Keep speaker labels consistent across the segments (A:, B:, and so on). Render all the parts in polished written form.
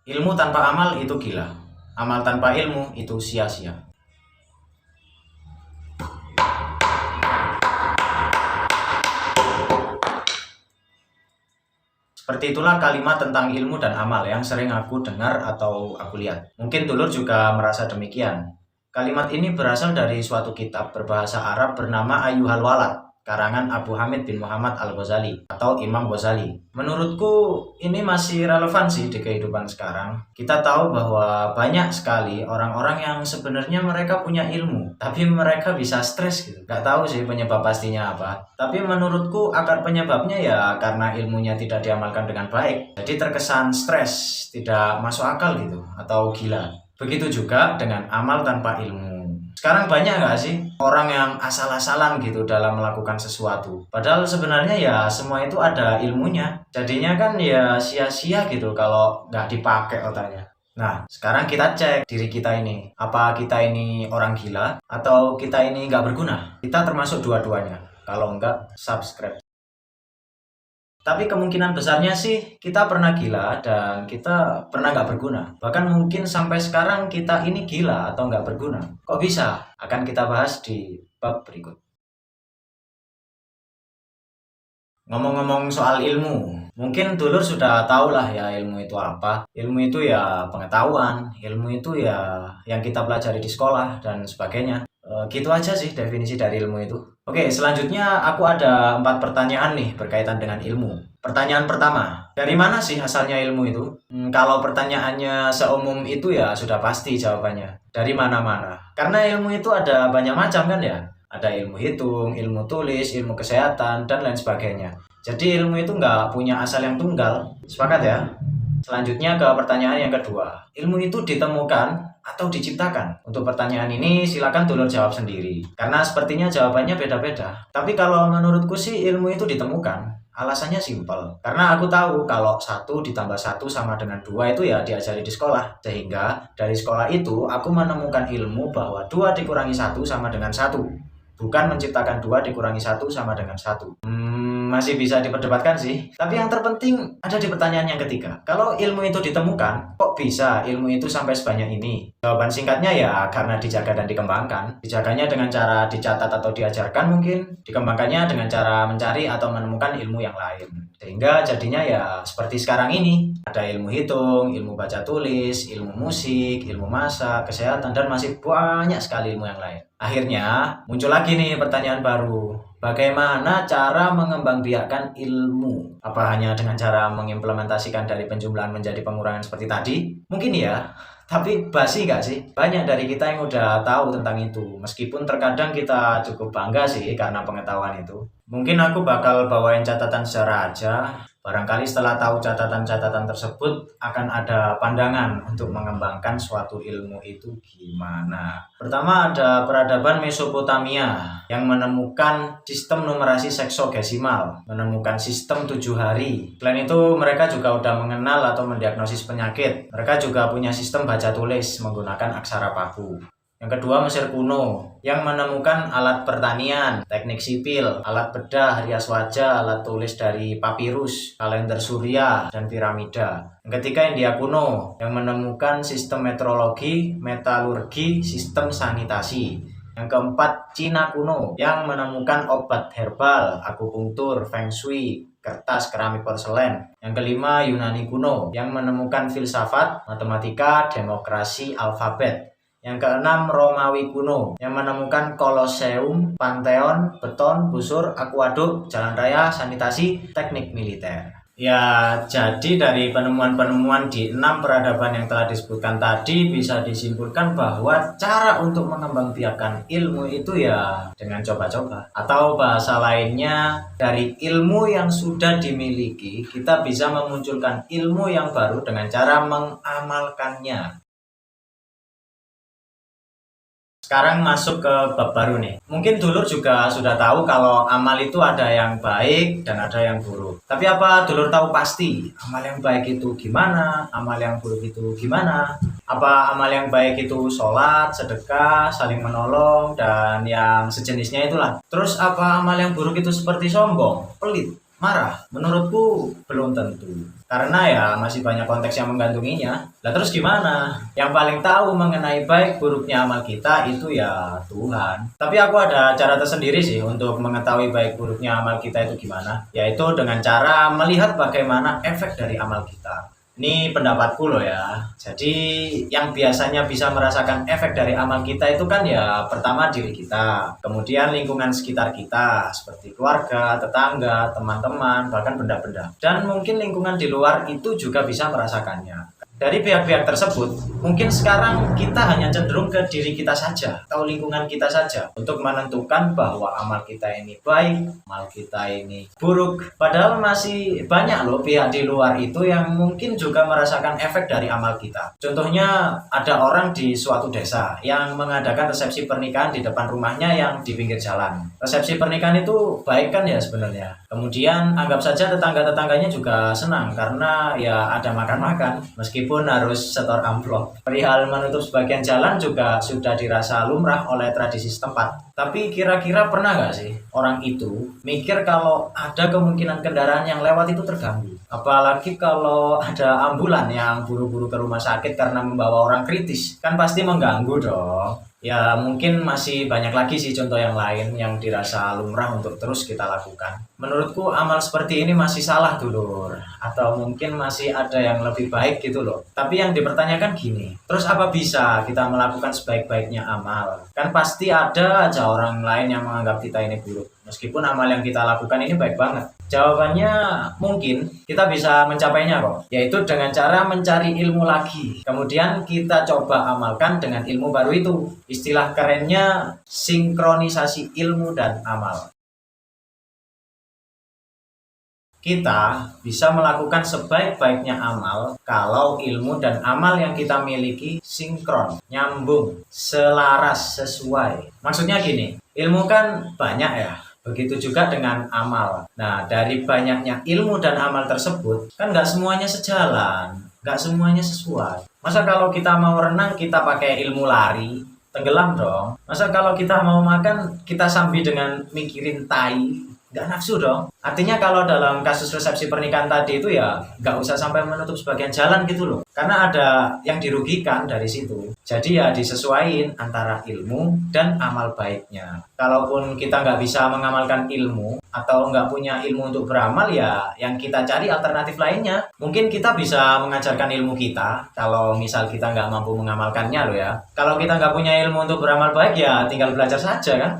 A: Ilmu tanpa amal itu gila. Amal tanpa ilmu itu sia-sia. Seperti itulah kalimat tentang ilmu dan amal yang sering aku dengar atau aku lihat. Mungkin dulur juga merasa demikian. Kalimat ini berasal dari suatu kitab berbahasa Arab bernama Ayyuhal Walad, karangan Abu Hamid bin Muhammad Al-Ghazali atau Imam Ghazali. Menurutku ini masih relevan sih di kehidupan sekarang. Kita tahu bahwa banyak sekali orang-orang yang sebenarnya mereka punya ilmu, tapi mereka bisa stres gitu. Gak tahu sih penyebab pastinya apa. Tapi menurutku akar penyebabnya ya karena ilmunya tidak diamalkan dengan baik. Jadi terkesan stres, tidak masuk akal gitu, atau gila. Begitu juga dengan amal tanpa ilmu. Sekarang banyak nggak sih orang yang asal-asalan gitu dalam melakukan sesuatu. Padahal sebenarnya ya semua itu ada ilmunya. Jadinya kan ya sia-sia gitu kalau nggak dipakai otaknya. Nah, sekarang kita cek diri kita ini. Apa kita ini orang gila atau kita ini nggak berguna? Kita termasuk dua-duanya. Kalau nggak, subscribe. Tapi kemungkinan besarnya sih kita pernah gila dan kita pernah nggak berguna. Bahkan mungkin sampai sekarang kita ini gila atau nggak berguna. Kok bisa? Akan kita bahas di bab berikut. Ngomong-ngomong soal ilmu, mungkin dulur sudah tahu lah ya ilmu itu apa. Ilmu itu ya pengetahuan, ilmu itu ya yang kita pelajari di sekolah dan sebagainya. Gitu aja sih definisi dari ilmu itu. Oke, selanjutnya aku ada 4 pertanyaan nih berkaitan dengan ilmu. Pertanyaan pertama, dari mana sih asalnya ilmu itu? Kalau pertanyaannya seumum itu ya sudah pasti jawabannya. Dari mana-mana. Karena ilmu itu ada banyak macam kan ya? Ada ilmu hitung, ilmu tulis, ilmu kesehatan, dan lain sebagainya. Jadi ilmu itu nggak punya asal yang tunggal. Sepakat ya? Selanjutnya ke pertanyaan yang kedua. Ilmu itu ditemukan atau diciptakan? Untuk pertanyaan ini silakan dulur jawab sendiri. Karena sepertinya jawabannya beda-beda. Tapi kalau menurutku sih ilmu itu ditemukan. Alasannya simpel. Karena aku tahu kalau 1 ditambah 1 sama dengan 2 itu ya diajari di sekolah. Sehingga dari sekolah itu aku menemukan ilmu bahwa 2 dikurangi 1 sama dengan 1. Bukan menciptakan 2 dikurangi 1 sama dengan 1. Masih bisa diperdebatkan sih. Tapi yang terpenting ada di pertanyaan yang ketiga. Kalau ilmu itu ditemukan, kok bisa ilmu itu sampai sebanyak ini? Jawaban singkatnya ya karena dijaga dan dikembangkan. Dijaganya dengan cara dicatat atau diajarkan mungkin. Dikembangkannya dengan cara mencari atau menemukan ilmu yang lain. Sehingga jadinya ya seperti sekarang ini. Ada ilmu hitung, ilmu baca tulis, ilmu musik, ilmu masak, kesehatan, dan masih banyak sekali ilmu yang lain. Akhirnya muncul lagi nih pertanyaan baru. Bagaimana cara mengembangbiakkan ilmu? Apa hanya dengan cara mengimplementasikan dari penjumlahan menjadi pengurangan seperti tadi? Mungkin ya, tapi basi nggak sih? Banyak dari kita yang udah tahu tentang itu. Meskipun terkadang kita cukup bangga sih karena pengetahuan itu. Mungkin aku bakal bawain catatan sejarah aja. Barangkali setelah tahu catatan-catatan tersebut akan ada pandangan untuk mengembangkan suatu ilmu itu gimana. Pertama ada peradaban Mesopotamia yang menemukan sistem numerasi seksogesimal, menemukan sistem 7 hari. Selain itu mereka juga udah mengenal atau mendiagnosis penyakit. Mereka juga punya sistem baca tulis menggunakan aksara Paku. Yang kedua Mesir kuno yang menemukan alat pertanian, teknik sipil, alat bedah, rias wajah, alat tulis dari papirus, kalender surya, dan piramida. Yang ketiga India kuno yang menemukan sistem meteorologi, metalurgi, sistem sanitasi. Yang keempat Cina kuno yang menemukan obat herbal, akupunktur, feng shui, kertas, keramik, porselen. Yang kelima Yunani kuno yang menemukan filsafat, matematika, demokrasi, alfabet. Yang keenam Romawi kuno yang menemukan koloseum, panteon, beton, busur, akuaduk, jalan raya, sanitasi, teknik militer. Ya, jadi dari penemuan-penemuan di 6 peradaban yang telah disebutkan tadi bisa disimpulkan bahwa cara untuk mengembangbiakkan ilmu itu ya dengan coba-coba. Atau bahasa lainnya, dari ilmu yang sudah dimiliki, kita bisa memunculkan ilmu yang baru dengan cara mengamalkannya. Sekarang masuk ke bab baru nih. Mungkin dulur juga sudah tahu kalau amal itu ada yang baik dan ada yang buruk. Tapi apa dulur tahu pasti amal yang baik itu gimana, amal yang buruk itu gimana? Apa amal yang baik itu sholat, sedekah, saling menolong, dan yang sejenisnya itulah. Terus apa amal yang buruk itu seperti sombong, pelit, marah? Menurutku belum tentu. Karena ya masih banyak konteks yang menggantunginya. Lah terus gimana? Yang paling tahu mengenai baik buruknya amal kita itu ya Tuhan. Tapi aku ada cara tersendiri sih untuk mengetahui baik buruknya amal kita itu gimana. Yaitu dengan cara melihat bagaimana efek dari amal kita. Ini pendapatku loh ya. Jadi yang biasanya bisa merasakan efek dari amal kita itu kan ya pertama diri kita, kemudian lingkungan sekitar kita seperti keluarga, tetangga, teman-teman, bahkan benda-benda. Dan mungkin lingkungan di luar itu juga bisa merasakannya. Dari pihak-pihak tersebut, mungkin sekarang kita hanya cenderung ke diri kita saja atau lingkungan kita saja untuk menentukan bahwa amal kita ini baik, amal kita ini buruk. Padahal masih banyak loh pihak di luar itu yang mungkin juga merasakan efek dari amal kita. Contohnya ada orang di suatu desa yang mengadakan resepsi pernikahan di depan rumahnya yang di pinggir jalan. Resepsi pernikahan itu baik kan ya sebenarnya. Kemudian anggap saja tetangga-tetangganya juga senang karena ya ada makan-makan meskipun harus setor amplop. Perihal menutup sebagian jalan juga sudah dirasa lumrah oleh tradisi setempat. Tapi kira-kira pernah nggak sih orang itu mikir kalau ada kemungkinan kendaraan yang lewat itu terganggu? Apalagi kalau ada ambulan yang buru-buru ke rumah sakit karena membawa orang kritis, kan pasti mengganggu dong. Ya mungkin masih banyak lagi sih contoh yang lain yang dirasa lumrah untuk terus kita lakukan. Menurutku amal seperti ini masih salah dulur. Atau mungkin masih ada yang lebih baik gitu loh. Tapi yang dipertanyakan gini, terus apa bisa kita melakukan sebaik-baiknya amal? Kan pasti ada aja orang lain yang menganggap kita ini buruk. Meskipun amal yang kita lakukan ini baik banget. Jawabannya mungkin kita bisa mencapainya kok, yaitu dengan cara mencari ilmu lagi. Kemudian kita coba amalkan dengan ilmu baru itu. Istilah kerennya sinkronisasi ilmu dan amal. Kita bisa melakukan sebaik-baiknya amal kalau ilmu dan amal yang kita miliki sinkron, nyambung, selaras, sesuai. Maksudnya gini, ilmu kan banyak ya. Begitu juga dengan amal. Nah, dari banyaknya ilmu dan amal tersebut, kan nggak semuanya sejalan, nggak semuanya sesuai. Masa kalau kita mau renang, kita pakai ilmu lari, tenggelam dong. Masa kalau kita mau makan, kita sambil dengan mikirin tai, nggak nafsu dong. Artinya kalau dalam kasus resepsi pernikahan tadi itu ya nggak usah sampai menutup sebagian jalan gitu loh. Karena ada yang dirugikan dari situ. Jadi ya disesuaikan antara ilmu dan amal baiknya. Kalaupun kita nggak bisa mengamalkan ilmu atau nggak punya ilmu untuk beramal ya yang kita cari alternatif lainnya. Mungkin kita bisa mengajarkan ilmu kita kalau misal kita nggak mampu mengamalkannya loh ya. Kalau kita nggak punya ilmu untuk beramal baik ya tinggal belajar saja kan.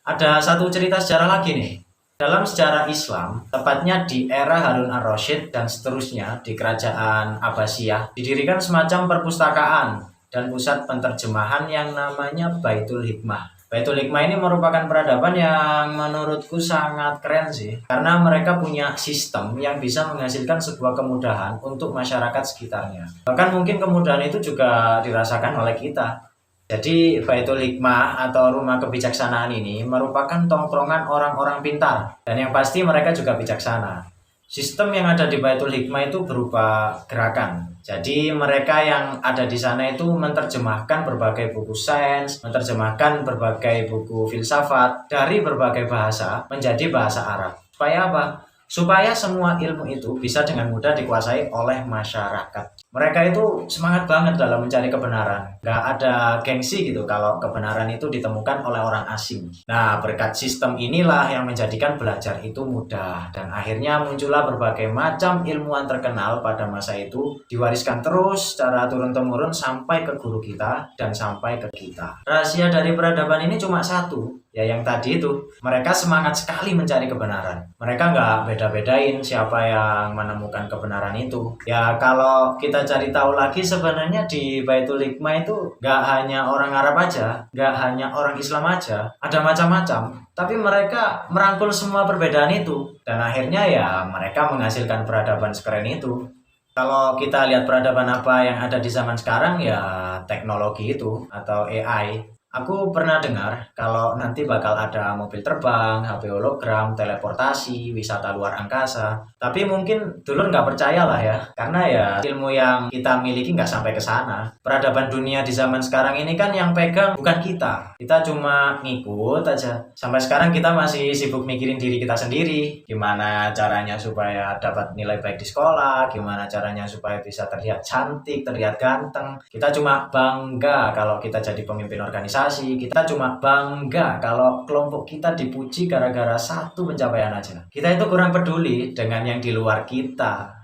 A: Ada satu cerita sejarah lagi nih. Dalam sejarah Islam, tepatnya di era Harun ar-Rasyid dan seterusnya di kerajaan Abbasiyah, didirikan semacam perpustakaan dan pusat penterjemahan yang namanya Baitul Hikmah. Baitul Hikmah ini merupakan peradaban yang menurutku sangat keren sih, karena mereka punya sistem yang bisa menghasilkan sebuah kemudahan untuk masyarakat sekitarnya. Bahkan mungkin kemudahan itu juga dirasakan oleh kita. Jadi Baitul Hikmah atau rumah kebijaksanaan ini merupakan tongkrongan orang-orang pintar dan yang pasti mereka juga bijaksana. Sistem yang ada di Baitul Hikmah itu berupa gerakan. Jadi mereka yang ada di sana itu menerjemahkan berbagai buku sains, menerjemahkan berbagai buku filsafat dari berbagai bahasa menjadi bahasa Arab. Supaya apa? Supaya semua ilmu itu bisa dengan mudah dikuasai oleh masyarakat. Mereka itu semangat banget dalam mencari kebenaran. Gak ada gengsi gitu kalau kebenaran itu ditemukan oleh orang asing. Nah, berkat sistem inilah yang menjadikan belajar itu mudah. Dan akhirnya muncullah berbagai macam ilmuwan terkenal pada masa itu. Diwariskan terus secara turun-temurun sampai ke guru kita dan sampai ke kita. Rahasia dari peradaban ini cuma satu. Ya yang tadi itu, mereka semangat sekali mencari kebenaran. Mereka nggak beda-bedain siapa yang menemukan kebenaran itu. Ya kalau kita cari tahu lagi sebenarnya di Baitul Hikmah itu nggak hanya orang Arab aja, nggak hanya orang Islam aja, ada macam-macam. Tapi mereka merangkul semua perbedaan itu. Dan akhirnya ya mereka menghasilkan peradaban sekeren itu. Kalau kita lihat peradaban apa yang ada di zaman sekarang ya teknologi itu atau AI. Aku pernah dengar kalau nanti bakal ada mobil terbang, HP hologram, teleportasi, wisata luar angkasa. Tapi mungkin dulur nggak percaya lah ya, karena ya ilmu yang kita miliki nggak sampai ke sana. Peradaban dunia di zaman sekarang ini kan yang pegang bukan kita. Kita cuma ngikut aja. Sampai sekarang kita masih sibuk mikirin diri kita sendiri. Gimana caranya supaya dapat nilai baik di sekolah, gimana caranya supaya bisa terlihat cantik, terlihat ganteng. Kita cuma bangga kalau kita jadi pemimpin organisasi. Kita cuma bangga kalau kelompok kita dipuji gara-gara satu pencapaian aja. Kita itu kurang peduli dengan yang di luar kita.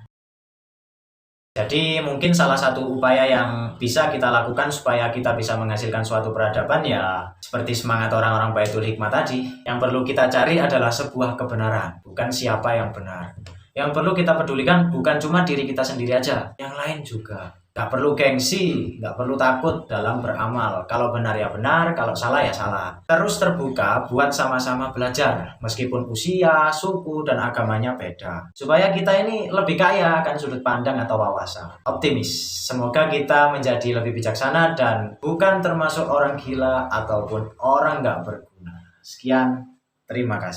A: Jadi mungkin salah satu upaya yang bisa kita lakukan supaya kita bisa menghasilkan suatu peradaban ya seperti semangat orang-orang Baitul Hikmah tadi. Yang perlu kita cari adalah sebuah kebenaran, bukan siapa yang benar. Yang perlu kita pedulikan bukan cuma diri kita sendiri aja, yang lain juga. Gak perlu gengsi, gak perlu takut dalam beramal. Kalau benar ya benar, kalau salah ya salah. Terus terbuka buat sama-sama belajar, meskipun usia, suku, dan agamanya beda. Supaya kita ini lebih kaya akan sudut pandang atau wawasan. Optimis, semoga kita menjadi lebih bijaksana dan bukan termasuk orang gila ataupun orang gak berguna. Sekian, terima kasih.